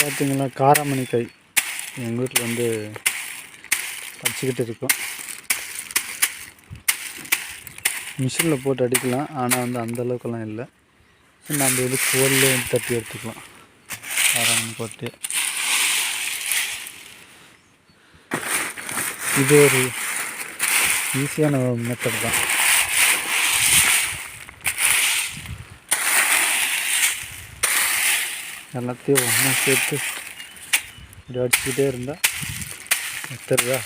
பார்த்திங்கன்னா காராமணி காய் எங்கள் வீட்டில் வந்து பறிச்சிக்கிட்டு இருக்கோம். மிஷினில் போட்டு அடிக்கலாம், ஆனால் வந்து அந்தளவுக்கெல்லாம் இல்லை. நம்ம வந்து கோல்லே வந்து தட்டி எடுத்துக்கலாம். காராமணி போட்டு இது ஒரு ஈஸியான மெத்தட் தான். எல்லாத்தையும் ஒன்றா சேர்த்து இப்படி அடிச்சுக்கிட்டே இருந்தால் தெரியுதா,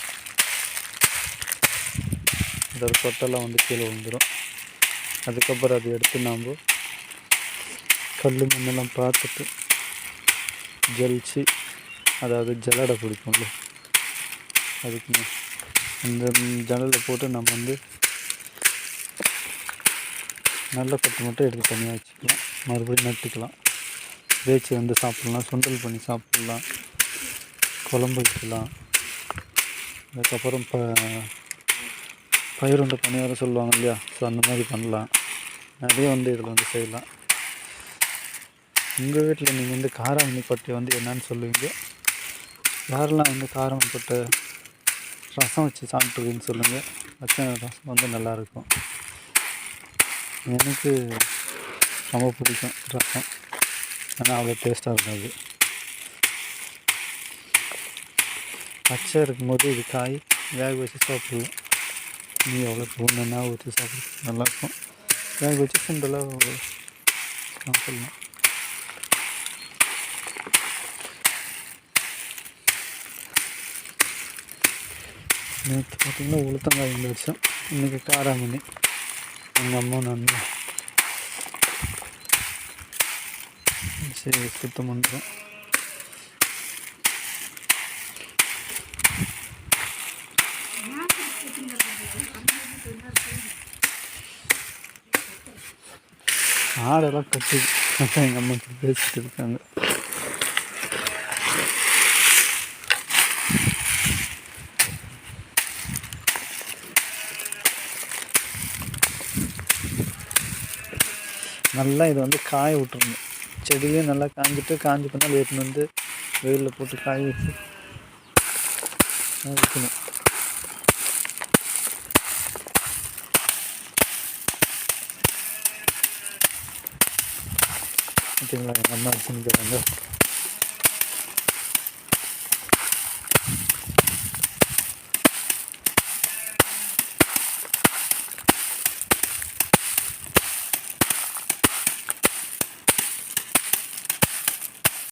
இதோட கொட்டெல்லாம் வந்து கீழே விழுந்துடும். அதுக்கப்புறம் அதை எடுத்து நாம் கல் மண்ணெல்லாம் பார்த்துட்டு ஜலிச்சு, அதாவது ஜல்லடை பிடிக்கும்ல, அதுக்கு அந்த ஜல்லடை போட்டு நம்ம வந்து நல்ல கொட்டை மட்டும் எடுத்து தனியாக வச்சுக்கலாம். மறுபடியும் நட்டுக்கலாம். வேச்சி வந்து சாப்பிட்லாம், சுண்டல் பண்ணி சாப்பிட்லாம், குழம்பு வைக்கலாம். அதுக்கப்புறம் பயிருண்டை பணியாரம் சொல்லுவாங்க இல்லையா, ஸோ அந்த மாதிரி பண்ணலாம். நிறைய வந்து இதில் வந்து செய்யலாம். உங்கள் வீட்டில் நீங்கள் வந்து காராமணி கொட்டை வந்து என்னன்னு சொல்லுவீங்க? யாரெல்லாம் வந்து காராமணி கொட்டை ரசம் வச்சு சாப்பிட்டுருக்குன்னு சொல்லுங்கள். வச்ச ரசம் வந்து நல்லாயிருக்கும். எனக்கு ரொம்ப பிடிக்கும் ரசம், ஆனால் அவ்வளோ டேஸ்ட்டாக இருக்காது. பச்சை இருக்கும்போது இது காய் வேக வச்சு சாப்பிடுவோம். நீ எவ்வளோ ஒன்றுன்னா ஊற்றி சாப்பிடு, நல்லாயிருக்கும். வேக வச்சு சுண்டலாக சாப்பிட்லாம். நேற்று பார்த்திங்கன்னா உளுத்தங்காய் வந்துடுச்சோம். இன்றைக்கி காராமணி எங்கள் அம்மா நான் சரி சுத்தம் பண்ணுறோம். ஆடெல்லாம் கட்டி எங்கள் அம்மா பேசிட்டு இருக்காங்க. நல்லா இதை வந்து காய விட்டுருணும். செடியிலையும் நல்லா காஞ்சிட்டு, காஞ்சி பண்ணால் ஏற்றுன்னு வந்து வெயிலில் போட்டு காய வச்சு வைக்கணும். பார்த்தீங்களா, எங்கள் அம்மா வச்சுன்னு